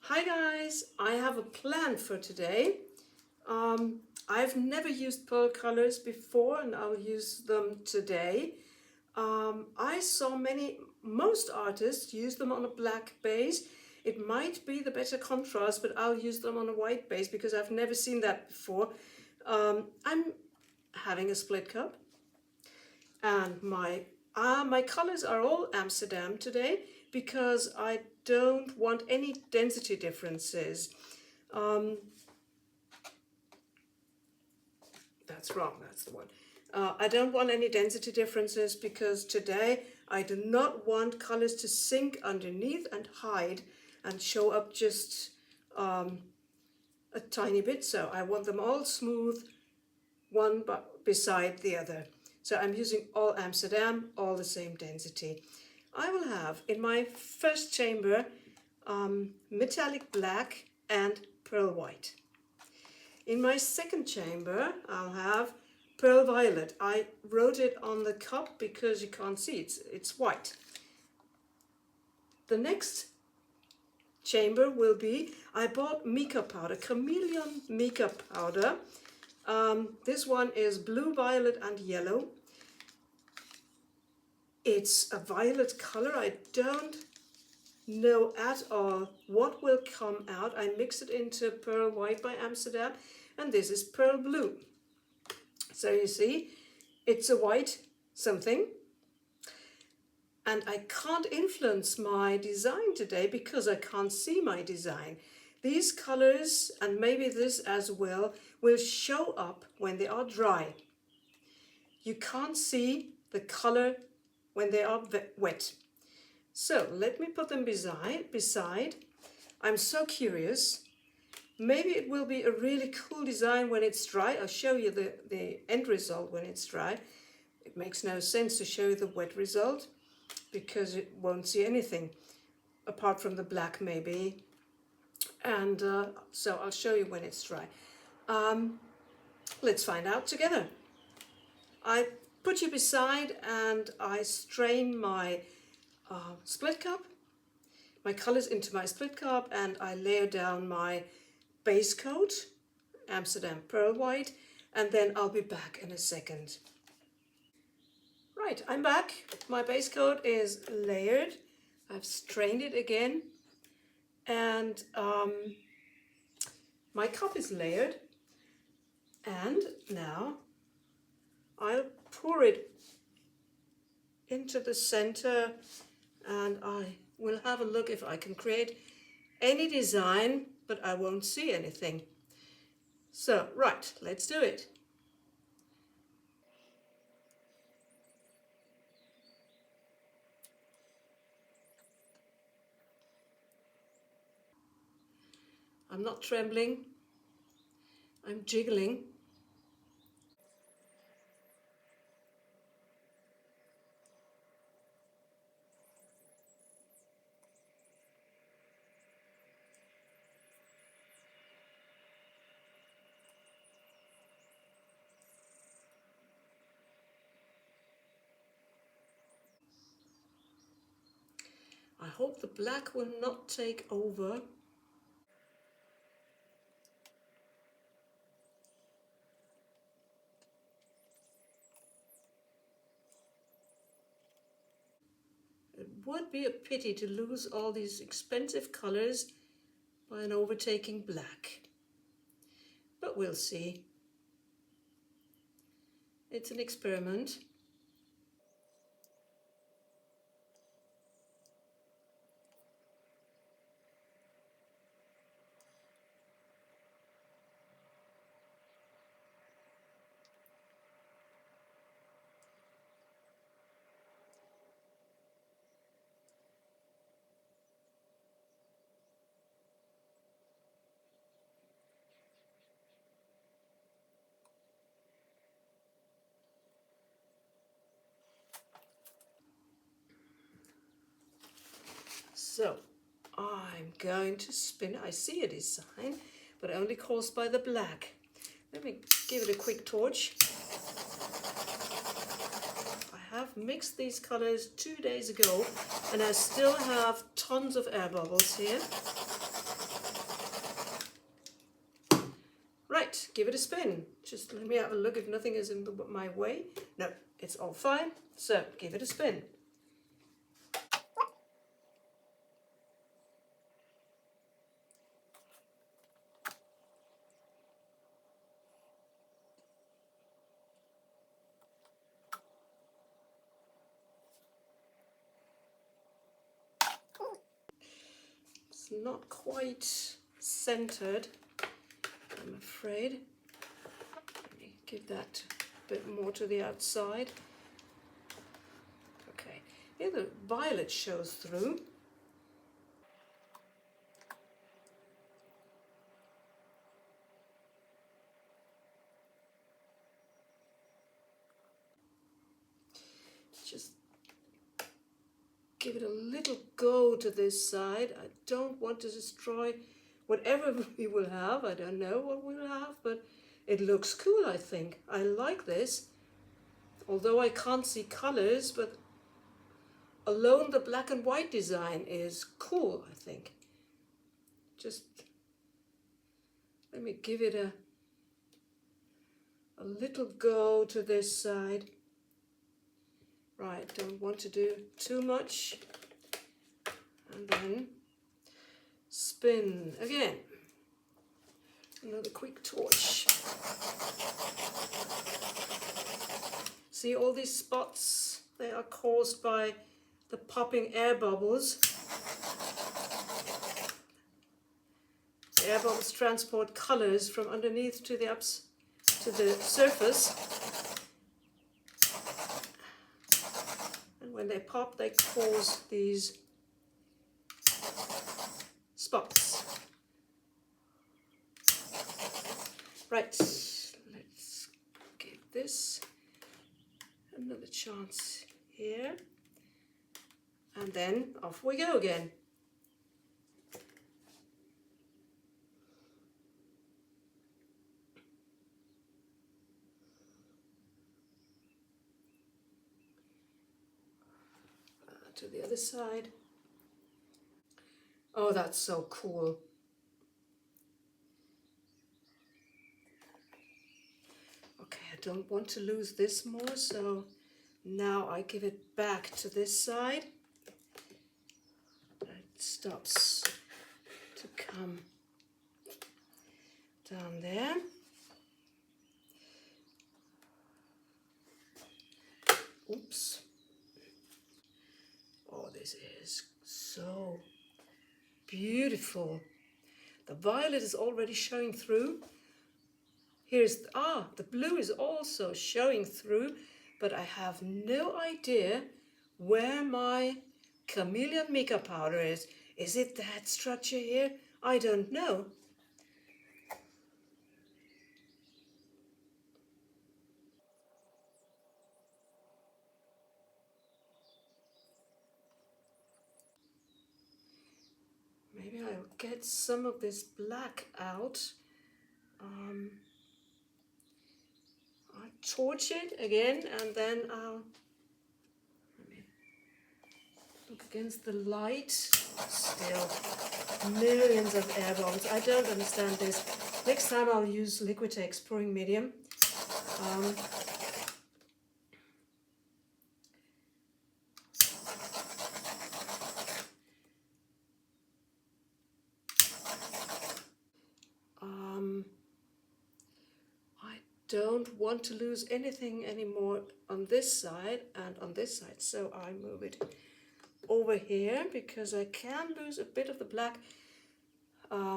Hi guys, I have a plan for today. I've never used pearl colors before and I'll use them today. I saw most artists use them on a black base. It might be the better contrast, but I'll use them on a white base because I've never seen that before. I'm having a split cup and my colors are all Amsterdam today because I don't want any density differences. That's wrong, that's the one. I don't want any density differences because today I do not want colors to sink underneath and hide and show up just a tiny bit. So I want them all smooth, one beside the other. So I'm using all Amsterdam, all the same density. I will have in my first chamber metallic black and pearl white. In my second chamber I'll have pearl violet. I wrote it on the cup because you can't see it's white. The next chamber will be, I bought mica powder, chameleon mica powder. This one is blue, violet and yellow. It's a violet color. I don't know at all what will come out. I mix it into pearl white by Amsterdam, and this is pearl blue. So you see, it's a white something. And I can't influence my design today because I can't see my design. These colors, and maybe this as well, will show up when they are dry. You can't see the color when they are wet. So let me put them beside. I'm so curious. Maybe it will be a really cool design when it's dry. I'll show you the end result when it's dry. It makes no sense to show you the wet result because it won't see anything apart from the black maybe. And so I'll show you when it's dry. Let's find out together. I put you beside and I strain my split cup, my colors into my split cup, and I layer down my base coat, Amsterdam pearl white, and then I'll be back in a second. Right, I'm back. My base coat is layered. I've strained it again, and my cup is layered. And now I'll pour it into the center, and I will have a look if I can create any design, but I won't see anything. So, right, let's do it. I'm not trembling, I'm jiggling. I hope the black will not take over. It would be a pity to lose all these expensive colors by an overtaking black. But we'll see. It's an experiment. So I'm going to spin. I see a design, but only caused by the black. Let me give it a quick torch. I have mixed these colors 2 days ago and I still have tons of air bubbles here. give it a spin. Just let me have a look if nothing is in my way. No, it's all fine. So give it a spin. It's not quite centered, I'm afraid. Let me give that a bit more to the outside. Okay, here the violet shows through. Just give it a little go to this side. I don't want to destroy whatever we will have. I don't know what we'll have, but it looks cool, I think. I like this. Although I can't see colors, but alone the black and white design is cool, I think. Just let me give it a little go to this side. Right, don't want to do too much. And then spin again. Another quick torch. See all these spots? They are caused by the popping air bubbles. The air bubbles transport colors from underneath to the surface. And when they pop, they cause these spots. Right, let's give this another chance here. And then off we go again. To the other side. Oh, that's so cool. Okay, I don't want to lose this more, so now I give it back to this side. It stops to come down there. Oops. Oh, this is so beautiful. The violet is already showing through. Here's, the blue is also showing through, but I have no idea where my chameleon mica powder is. Is it that structure here? I don't know. Maybe I'll get some of this black out. I'll torch it again, and then I'll look against the light. Still millions of air bubbles. I don't understand this. Next time I'll use Liquitex pouring medium. I don't want to lose anything anymore on this side and on this side, so I move it over here because I can lose a bit of the black. But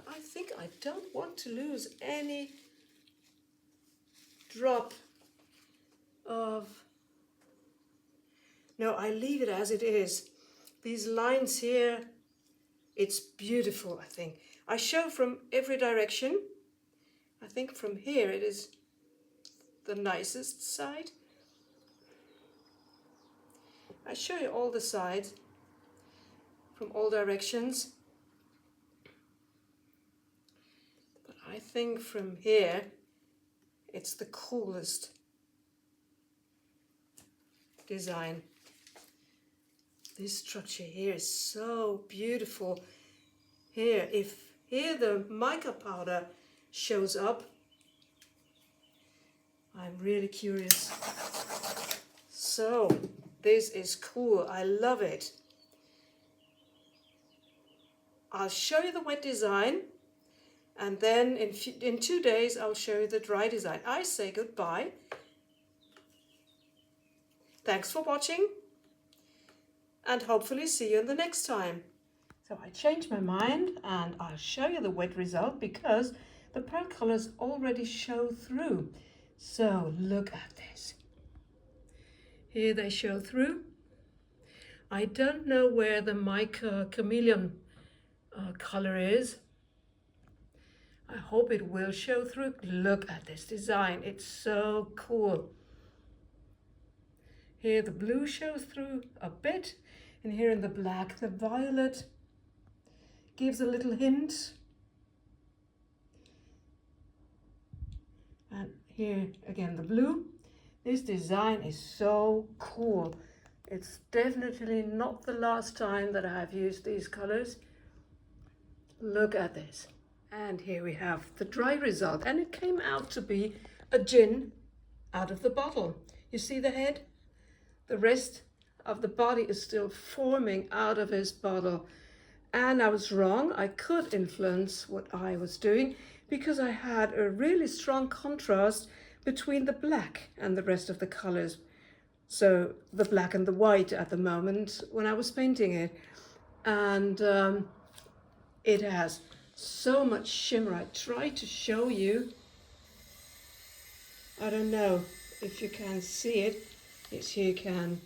I think I don't want to lose any drop of... No, I leave it as it is. These lines here, it's beautiful, I think. I show from every direction. I think from here it is the nicest side. I show you all the sides from all directions. But I think from here it's the coolest design. This structure here is so beautiful. Here the mica powder shows up, I'm really curious. So this is cool, I love it. I'll show you the wet design, and then in 2 days I'll show you the dry design. I say goodbye. Thanks for watching, and hopefully see you in the next time. So I changed my mind and I'll show you the wet result because the pearl colors already show through. So look at this. Here they show through. I don't know where the mica chameleon color is. I hope it will show through. Look at this design, it's so cool. Here the blue shows through a bit, and here in the black the violet gives a little hint. And here again the blue. This design is so cool. It's definitely not the last time that I have used these colors. Look at this. And here we have the dry result, and it came out to be a Djinn out of the bottle. You see the head? The rest of the body is still forming out of his bottle. And I was wrong. I could influence what I was doing because I had a really strong contrast between the black and the rest of the colors. So the black and the white at the moment when I was painting it. And it has so much shimmer. I tried to show you. I don't know if you can see it. Yes, here you can.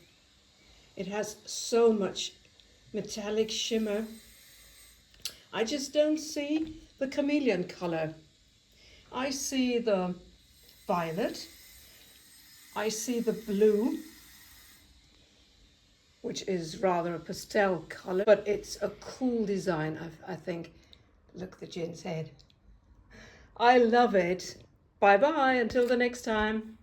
It has so much metallic shimmer. I just don't see the chameleon color. I see the violet. I see the blue, which is rather a pastel color, but it's a cool design, I think. Look, the Djinn's head. I love it. Bye bye until the next time.